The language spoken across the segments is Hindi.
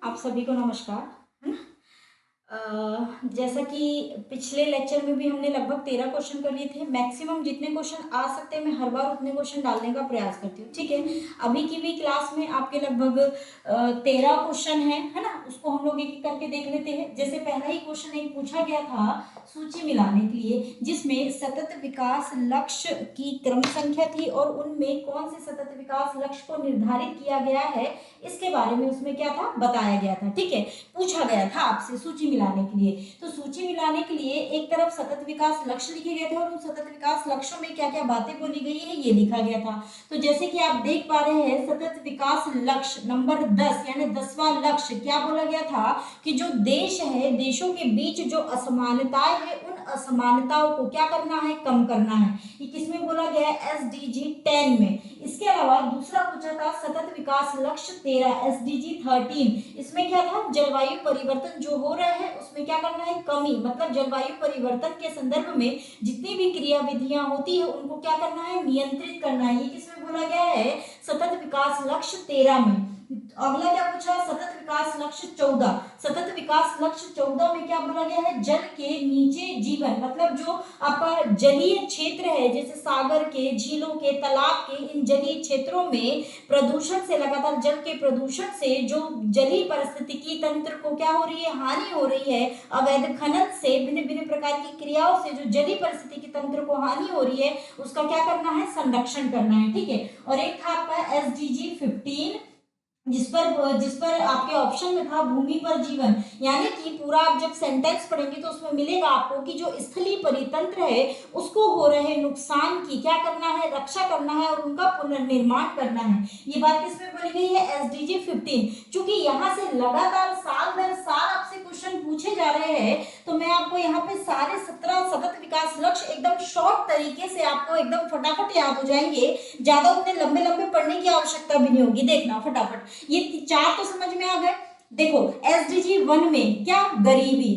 आप सभी को नमस्कार। है ना। जैसा कि पिछले लेक्चर में भी हमने लगभग 13 क्वेश्चन कर लिए थे। मैक्सिमम जितने क्वेश्चन आ सकते हैं मैं हर बार उतने क्वेश्चन डालने का प्रयास करती हूँ। ठीक है, अभी की भी क्लास में आपके लगभग 13 क्वेश्चन है ना। उसको हम लोग एक एक करके देख लेते हैं। जैसे पहला ही क्वेश्चन एक पूछा गया था सूची मिलाने के लिए, जिसमें सतत विकास लक्ष्य की क्रम संख्या थी और उनमें कौन से सतत विकास लक्ष्य को निर्धारित किया गया है इसके बारे में उसमें क्या था बताया गया था। ठीक है, पूछा गया था आपसे सूची मिलाने के लिए। तो सूची मिलाने के लिए एक तरफ सतत विकास लक्ष्य लिखे गए थे और उन सतत विकास लक्ष्यों में क्या क्या बातें बोली गई है ये लिखा गया था। तो जैसे कि आप देख पा रहे हैं सतत विकास लक्ष्य नंबर 10 यानी 10वां लक्ष्य क्या बोला गया था कि जो देश है, देशों के बीच जो असमानताएं है उन असमानताओं को क्या करना है, कम करना है। ये किसमें बोला गया है? SDG 10 में। इसके अलावा दूसरा पूछा था सतत विकास लक्ष्य 13 SDG 13। इसमें क्या था? जलवायु परिवर्तन जो हो रहा है उसमें क्या करना है, कमी। मतलब जलवायु परिवर्तन के संदर्भ में जितनी भी क्रियाविधियां होती है उनको क्या करना है, नियंत्रित करना है। ये किसमें बोला गया है? सतत विकास लक्ष्य 13 में। अगला क्या पूछा? सतत विकास लक्ष्य 14। सतत विकास लक्ष्य 14 में क्या बोला गया है? जल के नीचे जीवन। मतलब जो आपका जलीय क्षेत्र है जैसे सागर के, झीलों के, तालाब के, इन जलीय क्षेत्रों में प्रदूषण से, लगातार जल के प्रदूषण से जो जलीय पारिस्थितिकी तंत्र को क्या हो रही है, हानि हो रही है। अवैध खनन से, भिन्न भिन्न प्रकार की क्रियाओं से जो जलीय पारिस्थितिकी तंत्र को हानि हो रही है उसका क्या करना है, संरक्षण करना है। ठीक है, और एक था आपका SDG 15 जिस पर आपके ऑप्शन में था भूमि पर जीवन। यानी कि पूरा आप जब सेंटेंस पढ़ेंगे तो उसमें मिलेगा आपको कि जो स्थलीय परितंत्र है उसको हो रहे नुकसान की क्या करना है, रक्षा करना है और उनका पुनर्निर्माण करना है। ये बात किसमें बोली गई है? SDG 15। चूंकि यहाँ से लगातार साल दर साल आपसे क्वेश्चन पूछे जा रहे हैं तो मैं आपको यहाँ पे सारे 17 सतत विकास लक्ष्य एकदम शॉर्ट तरीके से आपको एकदम फटाफट याद हो जाएंगे। ज्यादा उतने लंबे लंबे पढ़ने की आवश्यकता भी नहीं होगी। देखना फटाफट, ये चार तो समझ में आ गए। देखो SDG 1 में क्या, गरीबी।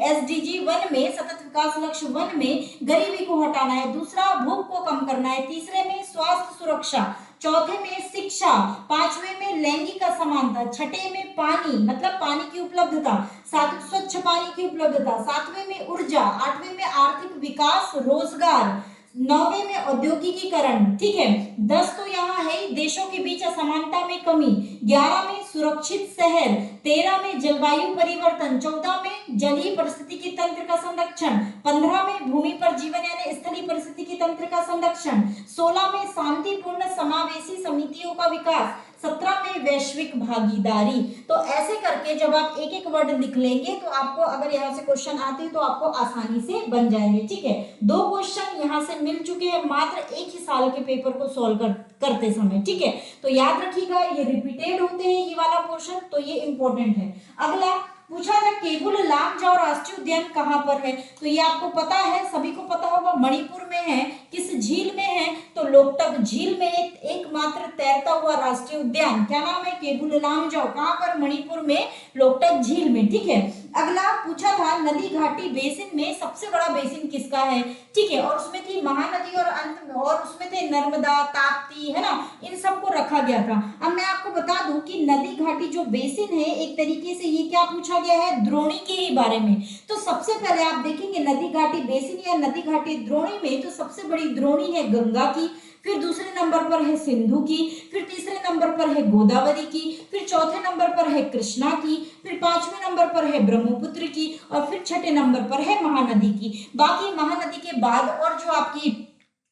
SDG 1 में सतत विकास लक्ष्य 1 में गरीबी को हटाना है। दूसरा भूख को कम करना है। तीसरे में स्वास्थ्य सुरक्षा। चौथे में शिक्षा। पांचवे में लैंगिक असमानता। छठे में पानी मतलब पानी की उपलब्धता, स्वच्छ पानी की उपलब्धता। सातवें में ऊर्जा। आठवें में आर्थिक विकास, रोजगार। 9वें में औद्योगिकीकरण। ठीक है, 10 तो यहाँ है देशों के बीच असमानता में कमी। 11 में सुरक्षित शहर। 13 में जलवायु परिवर्तन। 14 में जलीय परिस्थितिकी तंत्र का संरक्षण। 15 में भूमि पर जीवन यानी स्थलीय परिस्थितिकी तंत्र का संरक्षण। 16 में शांतिपूर्ण समावेशी समितियों का विकास। 17 में वैश्विक भागीदारी। तो ऐसे करके जब आप एक एक वर्ड लिख लेंगे तो आपको अगर यहाँ से क्वेश्चन आते हैं तो आपको आसानी से बन जाएंगे। ठीक है, 2 क्वेश्चन यहाँ से मिल चुके हैं मात्र एक ही साल के पेपर को सॉल्व करते समय। ठीक है, तो याद रखिएगा ये रिपीटेड होते हैं ये वाला पोर्शन, तो ये इंपॉर्टेंट है। अगला पूछा था केबुल लामजाओ राष्ट्रीय उद्यान कहाँ पर है? तो ये आपको पता है, सभी को पता होगा, मणिपुर में है। किस झील में है? तो लोकटक झील में एकमात्र तैरता हुआ राष्ट्रीय उद्यान। क्या नाम है? केबुल लामजाओ। कहाँ पर? मणिपुर में लोकटक झील में। ठीक है, अगला पूछा था नदी घाटी बेसिन में सबसे बड़ा बेसिन किसका है? ठीक है, और उसमें थी महानदी और अंत में और उसमें थे नर्मदा, ताप्ती, है ना, इन सबको रखा गया था। अब मैं आपको बता दूं कि नदी घाटी जो बेसिन है एक तरीके से ये क्या पूछा गया है, द्रोणी के ही बारे में। तो सबसे पहले आप देखेंगे नदी घाटी बेसिन या नदी घाटी द्रोणी में तो सबसे बड़ी द्रोणी है गंगा की, फिर दूसरे नंबर पर है सिंधु की, फिर तीसरे नंबर पर है गोदावरी की, फिर चौथे नंबर पर है कृष्णा की, फिर पांचवें नंबर पर है ब्रह्मपुत्र की और फिर छठे नंबर पर है महानदी की। बाकी महानदी के बाद और जो आपकी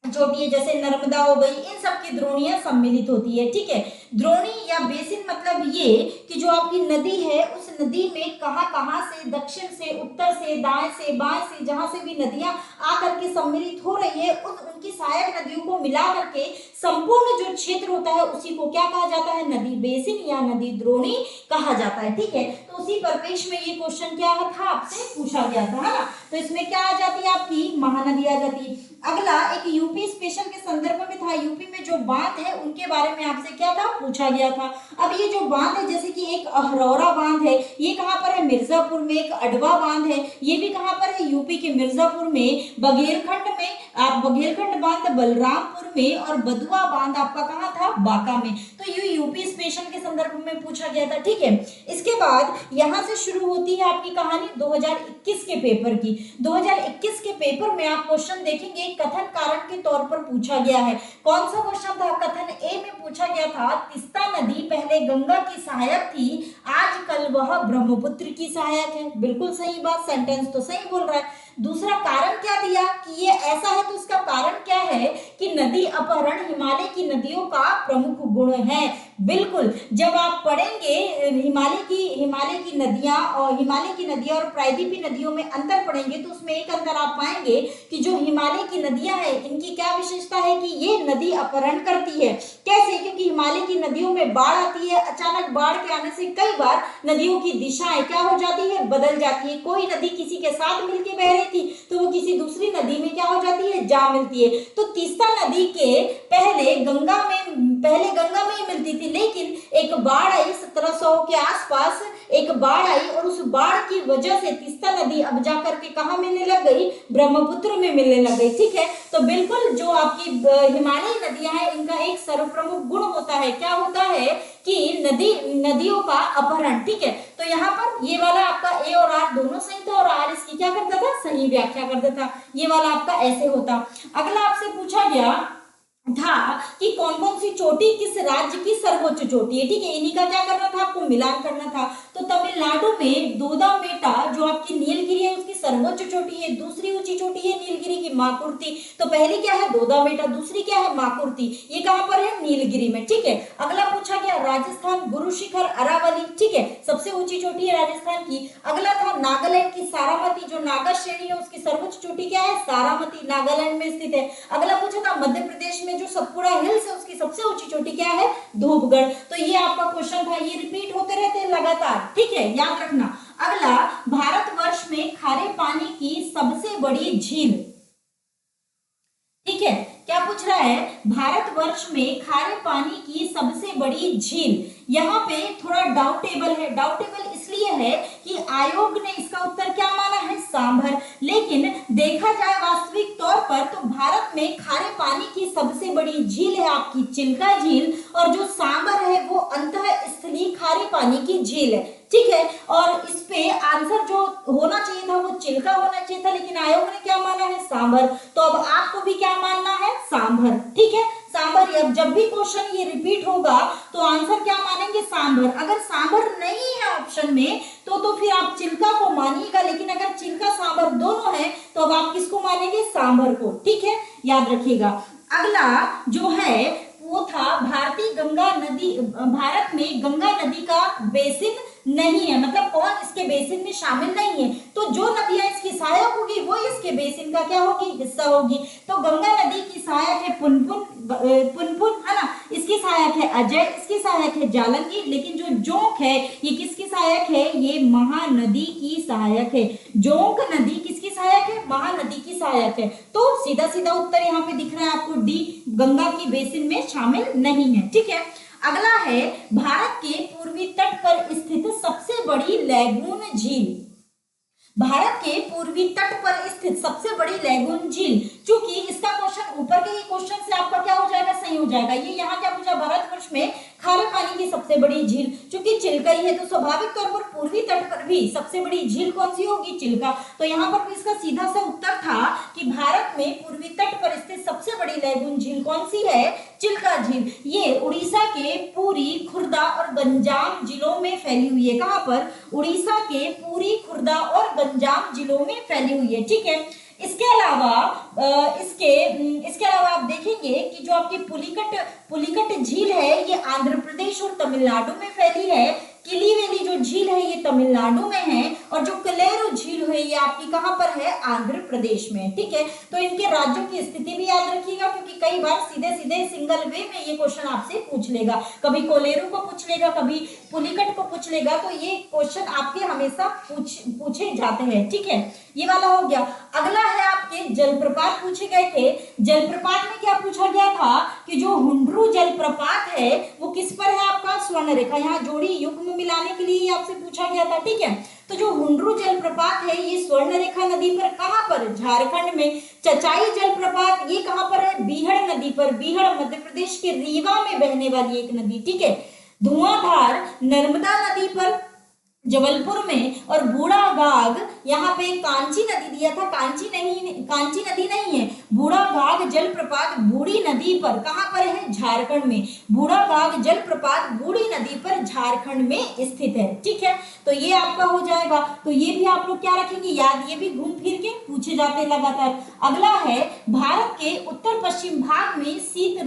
छोटी है जैसे नर्मदा हो गई, इन सब की द्रोणियां सम्मिलित होती है। ठीक है, द्रोणी या बेसिन मतलब ये कि जो आपकी नदी है उस नदी में कहां से, दक्षिण से, उत्तर से, दाएं से, बाएं से, जहां से भी नदियां आकर के सम्मिलित हो रही है उनकी सहायक नदियों को मिला करके संपूर्ण जो क्षेत्र होता है उसी को क्या कहा जाता है, नदी बेसिन या नदी द्रोणी कहा जाता है। ठीक है, तो उसी परिपेक्ष में ये क्वेश्चन क्या था आपसे पूछा गया था, है ना। तो इसमें क्या आ जाती है आपकी, महानदी आ जाती है। अगला एक यूपी स्पेशल के संदर्भ में था, यूपी में जो बांध है उनके बारे में आपसे क्या था, पूछा गया था। अब ये जो बांध है, जैसे कि एक अहरौरा बांध है, ये कहाँ पर है, मिर्जापुर में। एक अडवा बांध है, ये भी कहाँ पर है, यूपी के मिर्जापुर में। बघेलखंड में, आप बघेलखंड बांध बलरामपुर में, और बदुआ बांध आपका कहाँ था, बांका में। तो ये यूपी स्पेशल के संदर्भ में पूछा गया था, ठीक है। इसके बाद यहाँ से शुरू होती है आपकी कहानी 2021 के पेपर की। 2021 के पेपर में आप क्वेश्चन देखेंगे, कथन कारण के तौर पर पूछा गया है। कौन सा क्वेश्चन था, कथन ए में पूछा गया था, तीस्ता नदी पहले गंगा की सहायक थी, आजकल वह ब्रह्मपुत्र की सहायक है। बिल्कुल सही बात, सेंटेंस तो सही बोल रहा है। दूसरा कारण क्या दिया कि ये ऐसा है, तो इसका कारण क्या है कि नदी अपहरण हिमालय की नदियों का प्रमुख गुण है। बिल्कुल, जब आप पढ़ेंगे हिमालय की नदियां और प्रायद्वीपीय नदियों में अंतर पढ़ेंगे, तो उसमें एक अंतर आप पाएंगे कि जो हिमालय की नदियां हैं, इनकी क्या विशेषता है कि ये नदी अपहरण करती है। कैसे, क्योंकि हिमालय की नदियों में बाढ़ आती है, अचानक बाढ़ के आने से कई बार नदियों की दिशाएं क्या हो जाती है, बदल जाती है। कोई नदी किसी के साथ मिलकर बह रही थी, तो वो किसी दूसरी नदी में क्या हो जाती है, जा मिलती है। तो तीस्ता नदी के पहले गंगा में ही मिलती थी, लेकिन एक बाढ़ आई 1700 के आसपास, एक बाढ़ आई, और उस बाढ़ की वजह से तीस्ता नदी अब जाकर के कहाँ मिलने लग गई, ब्रह्मपुत्र में मिलने लग गई, ठीक है। तो बिल्कुल जो आपकी हिमालयी नदियां हैं, इनका एक सर्वप्रमुख गुण होता है, क्या होता है कि नदियों का अपहरण, ठीक है। तो यहाँ पर ये वाला आपका ए और आर दोनों सही था, और आर इसकी क्या करता था, सही व्याख्या करता था। ये वाला आपका ऐसे होता। अगला आपसे पूछा गया था कि कौन कौन सी चोटी किस राज्य की सर्वोच्च चोटी है, ठीक है। इन्हीं का क्या करना था, आपको मिलान करना था। तो तमिलनाडु में दोदामेटा जो आपकी नीलगिरी है, उसकी सर्वोच्च चोटी है। दूसरी ऊंची चोटी है नीलगिरी की माकुर्ती। तो पहली क्या है, दोदामेटा, दूसरी क्या है, माकुर्ती। ये कहां पर है, नीलगिरी में, ठीक है। अगला पूछा गया राजस्थान गुरु शिखर अरावली, ठीक है, सबसे ऊंची चोटी है राजस्थान की। अगला था नागालैंड की सारामती, जो नागा श्रेणी है उसकी सर्वोच्च चोटी क्या है, सारामती, नागालैंड में स्थित है। अगला पूछा था मध्य प्रदेश में जो सतपुड़ा हिल्स है, उसकी सबसे ऊंची चोटी क्या है, धूपगढ़। तो ये आपका क्वेश्चन था, ये रिपीट होते रहते हैं लगातार, ठीक है, याद रखना। अगला, भारतवर्ष में खारे पानी की सबसे बड़ी झील, ठीक है, क्या पूछ रहा है, भारतवर्ष में खारे पानी की सबसे बड़ी झील। यहाँ पे थोड़ा डाउटेबल है, डाउटेबल इसलिए है कि आयोग ने इसका उत्तर क्या माना है, सांभर। लेकिन देखा जाए वास्तविक तौर पर तो भारत में खारे पानी की सबसे बड़ी झील है आपकी चिल्का झील, और जो सांभर है वो अंतःस्थलीय खारे पानी की झील है, ठीक है। और इस पे आंसर जो होना चाहिए था वो चिल्का होना चाहिए था, लेकिन आयोग ने क्या माना है, सांभर। तो अब आपको भी क्या मानना है, सांभर, ठीक है, सांभर। अब जब भी क्वेश्चन ये रिपीट होगा तो आंसर क्या मानेंगे, सांभर। अगर सांभर नहीं है ऑप्शन में तो फिर आप चिल्का को मानिएगा, लेकिन अगर चिल्का सांभर दोनों है तो अब आप किसको मानेंगे, सांभर को, ठीक है, याद रखिएगा। अगला जो है वो था भारतीय गंगा नदी, भारत में गंगा नदी का बेसिन नहीं है, मतलब कौन इसके बेसिन में शामिल नहीं है। तो जो नदियां इसकी सहायक होगी वो इसके बेसिन का क्या होगी, हिस्सा होगी। तो गंगा नदी की सहायक है पुनपुन, है ना, इसकी सहायक है अजय, इसकी सहायक है जालंगी। लेकिन जो जोंक है ये किसकी सहायक है, ये महानदी की सहायक है। जोंक नदी किसकी सहायक है, महानदी की सहायक है। तो सीधा सीधा उत्तर यहाँ पे दिख रहा है आपको, डी, गंगा की बेसिन में शामिल नहीं है, ठीक है। अगला है भारत के पूर्वी तट पर स्थित सबसे बड़ी लैगून झील, भारत के पूर्वी तट पर स्थित सबसे बड़ी लैगून झील। चूंकि इसका क्वेश्चन ऊपर के ही क्वेश्चन से आपका क्या हो जाएगा, सही हो जाएगा। ये यहाँ क्या पूछा, भारतवर्ष में खारे पानी की सबसे बड़ी झील, चूंकि चिल्का ही है तो स्वाभाविक तौर पर पूर्वी तट पर भी सबसे बड़ी झील कौन सी होगी, चिल्का। तो यहाँ पर भी इसका सीधा सा उत्तर था कि भारत में पूर्वी तट पर स्थित सबसे बड़ी लैगून झील कौन सी है, चिल्का झील। ये उड़ीसा के पुरी, खुर्दा और गंजाम जिलों में फैली हुई है। कहाँ पर, उड़ीसा के पुरी, खुर्दा और गंजाम जिलों में फैली हुई है, ठीक है। इसके अलावा आप देखेंगे कि जो आपकी पुलिकट झील है ये आंध्र प्रदेश और तमिलनाडु में फैली है। किली वैली जो झील है ये तमिलनाडु में है, और जो कलेरू झील है ये आपकी कहाँ पर है, आंध्र प्रदेश में। ठीक है, तो इनके राज्यों की स्थिति भी याद रखिएगा, क्योंकि कई बार सीधे सीधे सिंगल वे में ये क्वेश्चन आपसे पूछ लेगा, कभी कोलेरू को पूछ लेगा, कभी पुलिकट को पूछ लेगा, तो ये क्वेश्चन आपके हमेशा पूछे जाते हैं। ठीक है, ये वाला हो गया। अगला है आपके जलप्रपात पूछे गए थे। जलप्रपात में क्या पूछा गया था कि जो हुंड्रू जलप्रपात है वो किस पर है, आपका स्वर्ण रेखा, यहाँ जोड़ी युग्म मिलाने के लिए आपसे पूछा गया था। ठीक है, तो जो हुंड्रू जलप्रपात है ये स्वर्ण रेखा नदी पर, कहां पर, झारखंड में। चचाई जलप्रपात ये कहां पर है, बीहड़ नदी पर, बीहड़ मध्य प्रदेश के रीवा में बहने वाली एक नदी। ठीक है, धुआंधार नर्मदा नदी पर जबलपुर में, और बूढ़ा गाग यहाँ पे कांची नदी दिया था, कांची नदी नहीं है, बूढ़ा गाग जलप्रपात बूढ़ी नदी पर, कहां पर है, झारखंड में। बूढ़ा गाग जलप्रपात बूढ़ी नदी पर झारखंड में स्थित है। ठीक है, तो ये आपका हो जाएगा। तो ये भी आप लोग क्या रखेंगे याद, ये भी घूम फिर के पूछे जाते लगातार। अगला है भारत के उत्तर पश्चिम भाग में शीत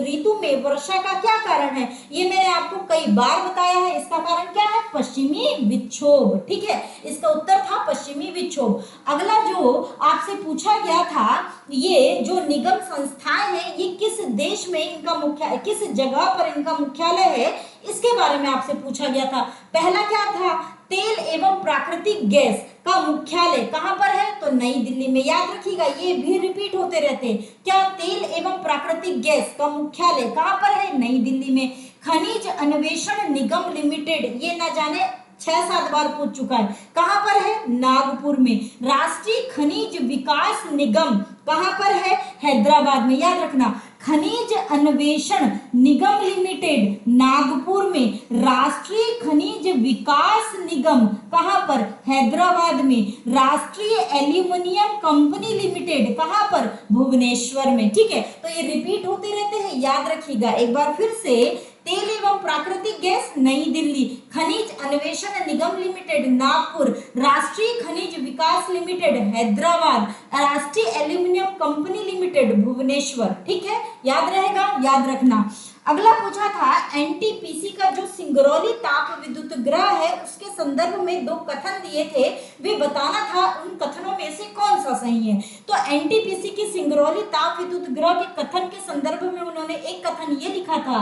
ऋतु में वर्षा का क्या कारण है, ये मैंने आपको कई बार बताया है। इसका कारण क्या है, पश्चिमी विक्षोभ। ठीक है, इसका उत्तर था पश्चिमी विक्षोभ। अगला जो आपसे पूछा गया था, ये जो निगम संस्थाएं हैं ये किस देश में इनका मुख्यालय, किस जगह पर इनका मुख्यालय है, इसके बारे में आपसे पूछा गया था। पहला क्या था, तेल एवं प्राकृतिक गैस का मुख्यालय कहां पर है, तो नई दिल्ली में। याद रखिएगा, ये भी रिपीट होते रहते हैं। क्या, तेल एवं प्राकृतिक गैस का मुख्यालय कहां पर है, नई दिल्ली में। खनिज अन्वेषण निगम लिमिटेड, ये ना जाने 6-7 बार पूछ चुका है, कहां पर है, नागपुर में। राष्ट्रीय खनिज विकास निगम कहां पर है, हैदराबाद में। याद रखना, खनिज अन्वेषण निगम लिमिटेड नागपुर में, राष्ट्रीय खनिज विकास निगम कहां पर, हैदराबाद में। राष्ट्रीय एल्यूमिनियम कंपनी लिमिटेड कहां पर, भुवनेश्वर में। ठीक है, तो ये रिपीट होते रहते हैं, याद रखिएगा। एक बार फिर से, तेल एवं प्राकृतिक गैस नई दिल्ली, खनिज अन्वेषण निगम लिमिटेड नागपुर, राष्ट्रीय खनिज विकास लिमिटेड हैदराबाद, राष्ट्रीय एल्यूमिनियम कंपनी लिमिटेड भुवनेश्वर। ठीक है, याद रहेगा, याद रखना। अगला पूछा था एनटीपीसी का जो सिंगरौली ताप विद्युत ग्रह है उसके संदर्भ में 2 कथन दिए थे, वे बताना था उन कथनों में से कौन सा सही है। तो एनटीपीसी की सिंगरौली ताप विद्युत ग्रह के कथन के संदर्भ में उन्होंने एक कथन ये लिखा था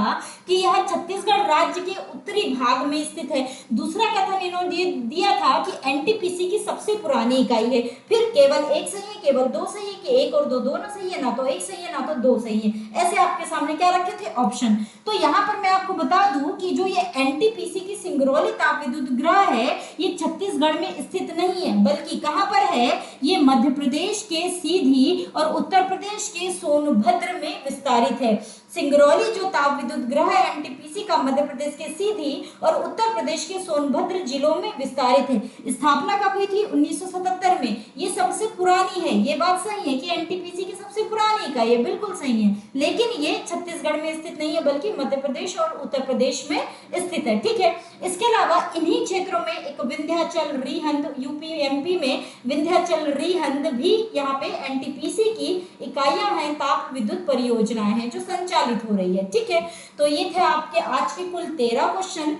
कि यह छत्तीसगढ़ राज्य के उत्तरी भाग में स्थित है। दूसरा कथन इन्होंने दिया था कि एनटीपीसी की सबसे पुरानी इकाई है। फिर केवल एक सही है, केवल 2 सही है, कि 1 और 2 दोनों सही है, ना तो 1 सही है ना तो 2 सही है। ऐसे आपके सामने क्या रखे थे, ऑप्शन। तो यहाँ पर मैं आपको बता दूं कि जो ये एनटीपीसी की सिंगरौली ताप विद्युत ग्रह है ये छत्तीसगढ़ में स्थित नहीं है, बल्कि कहां पर है, ये मध्य प्रदेश के सीधी और उत्तर प्रदेश के सोनभद्र में विस्तारित है। सिंगरौली जो ताप विद्युत ग्रह है एनटीपीसी का मध्य प्रदेश के सीधी और उत्तर प्रदेश के सोनभद्र जिलों में विस्तारित है। स्थापना कब हुई थी, 1977 में। ये सबसे पुरानी है, ये बात सही है कि एनटीपीसी की सबसे पुरानी इकाई है, बिल्कुल सही है, लेकिन ये छत्तीसगढ़ में स्थित नहीं है बल्कि मध्य प्रदेश और उत्तर प्रदेश में स्थित है। ठीक है, इसके अलावा इन्हीं क्षेत्रों में एक विंध्याचल रिहंद, यूपी एमपी में विंध्याचल रिहंद भी यहाँ पे एनटीपीसी की इकाइयां हैं, ताप विद्युत परियोजनाएं हैं जो संचालित हो रही है। ठीक है, तो ये थे आपके आज के कुल 13 क्वेश्चन।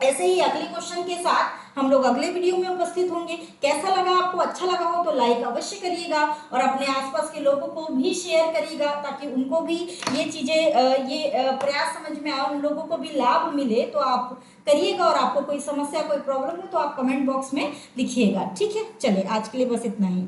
ऐसे ही अगले क्वेश्चन के साथ हम लोग अगले वीडियो में उपस्थित होंगे। कैसा लगा आपको, अच्छा लगा हो तो लाइक अवश्य करिएगा और अपने आसपास के लोगों को भी शेयर करिएगा ताकि उनको भी ये चीजें, ये प्रयास समझ में आए, उन लोगों को भी लाभ मिले। तो आप करिएगा और आपको कोई समस्या, कोई प्रॉब्लम हो तो आप कमेंट बॉक्स में लिखिएगा। ठीक है, चलिए आज के लिए बस इतना ही।